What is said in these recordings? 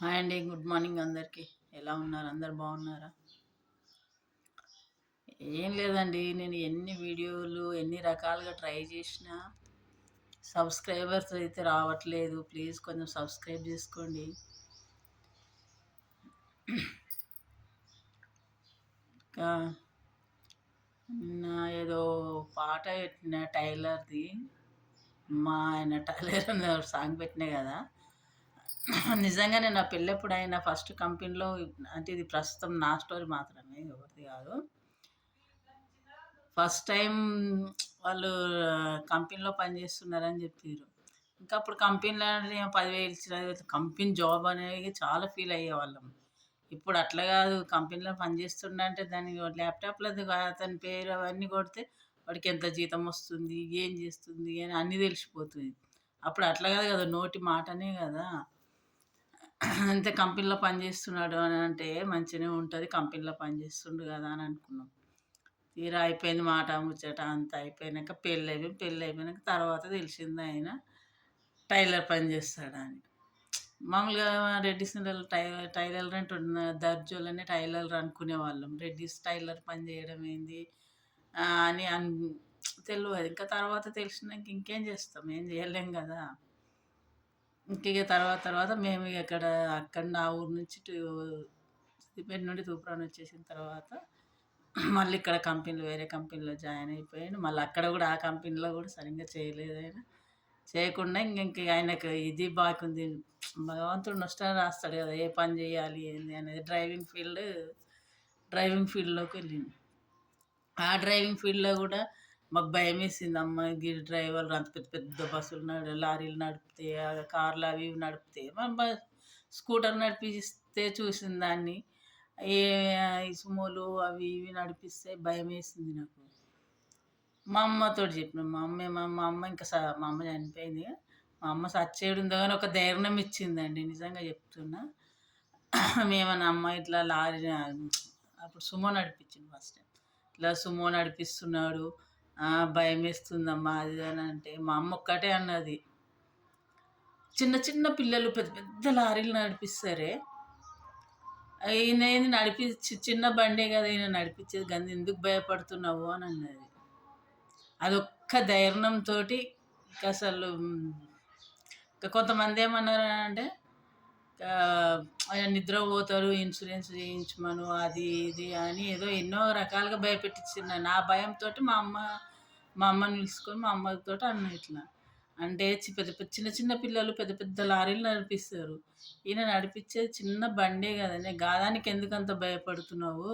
Hi అండి. Good morning అందరికీ. ఎలా ఉన్నారు? అందరు బాగున్నారా? ఏం లేదండి. నేను ఎన్ని వీడియోలు, ఎన్ని రకాలుగా ట్రై చేసినా సబ్స్క్రైబర్స్ అయితే రావట్లేదు. ప్లీజ్ కొంచెం సబ్స్క్రైబ్ చేసుకోండి. ఇంకా ఏదో పాట పెట్టిన టైలర్ది, మా ఆయన టైలర్ అని సాంగ్ పెట్టినా కదా. నిజంగానే నా పెళ్ళప్పుడు ఆయన ఫస్ట్ కంపెనీలో, అంటే ఇది ప్రస్తుతం నా స్టోరీ మాత్రమే, ఎవరిది కాదు. ఫస్ట్ టైం వాళ్ళు కంపెనీలో పనిచేస్తున్నారని చెప్పారు. ఇంకా అప్పుడు కంపెనీలో 10,000 ఇచ్చిన కంపెనీ జాబ్ అనేది చాలా ఫీల్ అయ్యేవాళ్ళం. ఇప్పుడు అట్లా కాదు. కంపెనీలో పనిచేస్తుండంటే దాని ల్యాప్టాప్లో అతని పేరు అవన్నీ కొడితే వాడికి ఎంత జీతం వస్తుంది, ఏం చేస్తుంది అని అన్నీ తెలిసిపోతుంది. అప్పుడు అట్లా కాదు కదా, నోటి మాటనే కదా. అంతే, కంపెనీలో పనిచేస్తున్నాడు అని అంటే మంచిగానే ఉంటుంది, కంపెనీలో పనిచేస్తుండు కదా అని అనుకున్నాం. తీరా అయిపోయింది మాట ముచ్చట అంతా అయిపోయినాక పెళ్ళి అయిపోయినాక తర్వాత తెలిసింది ఆయన టైలర్ పని చేస్తాడని. మామూలుగా రెడ్డిస్ టైలర్ అంటే దర్జోలనే టైలర్ అనుకునేవాళ్ళం. రెడ్డిస్ టైలర్ పని చేయడం ఏంది అని తెలియదు. ఇంకా తర్వాత తెలిసినాక ఇంకేం చేస్తాం, ఏం చేయలేం కదా. ఇంక తర్వాత తర్వాత మేము అక్కడ నా ఊరు నుంచి సిద్దిపేట నుండి తూప్రాన్ వచ్చేసిన తర్వాత మళ్ళీ ఇక్కడ వేరే కంపెనీలో జాయిన్ అయిపోయాను. మళ్ళీ అక్కడ కూడా ఆ కంపెనీలో కూడా సరిగ్గా చేయలేదు ఆయన. చేయకుండా ఇంక ఆయనకు ఇది బాగుంది, భగవంతుడు నష్టం రాస్తాడు కదా, ఏ పని చేయాలి ఏంది అనేది. డ్రైవింగ్ ఫీల్డ్లోకి వెళ్ళింది. ఆ డ్రైవింగ్ ఫీల్డ్లో కూడా మాకు భయం వేసింది. అమ్మ డ్రైవర్లు అంత పెద్ద పెద్ద బస్సులు లారీలు నడిపితే, కార్లు అవి ఇవి నడిపితే, స్కూటర్ నడిపిస్తే చూసిన దాన్ని, ఏ సుమోలు అవి ఇవి నడిపిస్తే భయం వేసింది నాకు. మా అమ్మతో చెప్పిన, మా అమ్మ ఇంకా మా అమ్మ చనిపోయింది. మా అమ్మ సచ్చేడుందో కానీ ఒక ధైర్యం ఇచ్చిందండి, నిజంగా చెప్తున్నా. మేమన్నా అమ్మ ఇట్లా లారీ అప్పుడు సుమో నడిపించింది ఫస్ట్ టైం. ఇట్లా సుమో నడిపిస్తున్నాడు, భయం వేస్తుందమ్మా అది అని అంటే మా అమ్మ ఒక్కటే అన్నది, చిన్న చిన్న పిల్లలు పెద్ద పెద్ద లారీలు నడిపిస్తారే, ఈయన చిన్న బండే కదా ఈయన నడిపించేది, గంది ఎందుకు భయపడుతున్నావు అని అన్నది. అదొక్క ధైర్యంతో అసలు. ఇంకా కొంతమంది ఏమన్నారు అంటే నిద్రపోతారు, ఇన్సూరెన్స్ చేయించమను అది ఇది అని ఏదో ఎన్నో రకాలుగా భయపెట్టించింది. నా భయంతో మా అమ్మని పిలుచుకొని మా అమ్మతో అన్న ఇట్లా అంటే, చిన్న చిన్న పిల్లలు పెద్ద పెద్ద లారీలు నడిపిస్తారు, ఈయన నడిపించేది చిన్న బండే కదండి, గాదానికి ఎందుకంత భయపడుతున్నావు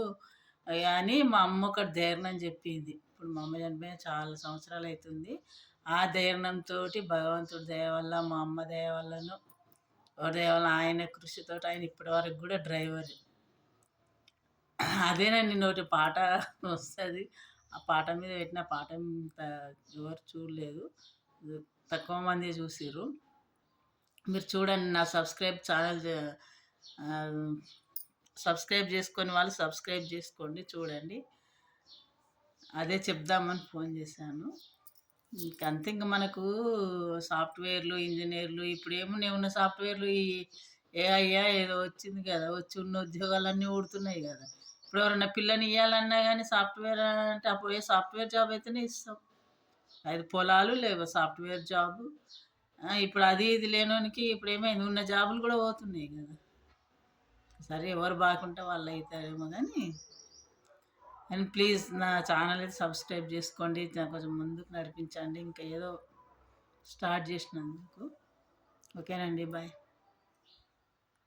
అని మా అమ్మ ఒకటి ధైర్యం చెప్పింది. ఇప్పుడు మా అమ్మ చనిపోయిన చాలా సంవత్సరాలు అవుతుంది. ఆ ధైర్యంతో భగవంతుడి దయ వల్ల, మా అమ్మ దయ వల్లను, దయ వల్ల, ఆయన కృషితో ఆయన ఇప్పటి వరకు కూడా డ్రైవర్. అదేనండి, నోటి పాట వస్తుంది. ఆ పాట మీద పెట్టిన పాట ఎవరు చూడలేదు, తక్కువ మంది చూసిర్రు. మీరు చూడండి, నా సబ్స్క్రైబ్ చేసుకొని వాళ్ళు సబ్స్క్రైబ్ చేసుకోండి, చూడండి. అదే చెప్దామని ఫోన్ చేశాను. ఇంకంతే. ఇంకా మనకు సాఫ్ట్వేర్లు, ఇంజనీర్లు ఇప్పుడు ఉన్న సాఫ్ట్వేర్లు ఈ ఏఐ ఏదో వచ్చింది కదా, వచ్చి ఉన్న ఉద్యోగాలన్నీ ఊడుతున్నాయి కదా. ఇప్పుడు ఎవరైనా పిల్లని ఇవ్వాలన్నా కానీ సాఫ్ట్వేర్ అంటే అప్పుడు ఏ సాఫ్ట్వేర్ జాబ్ అయితేనే ఇస్తాం. అది పొలాలు లేవు సాఫ్ట్వేర్ జాబు. ఇప్పుడు అది ఇది లేనోనికి ఇప్పుడు ఏమైంది, ఉన్న జాబులు కూడా పోతున్నాయి కదా. సరే, ఎవరు బాగుంటే వాళ్ళు అవుతారేమో కానీ. అండ్ ప్లీజ్ నా ఛానల్ అయితే సబ్స్క్రైబ్ చేసుకోండి, కొంచెం ముందుకు నడిపించండి. ఇంకా ఏదో స్టార్ట్ చేసినందుకు. ఓకేనండి, బాయ్.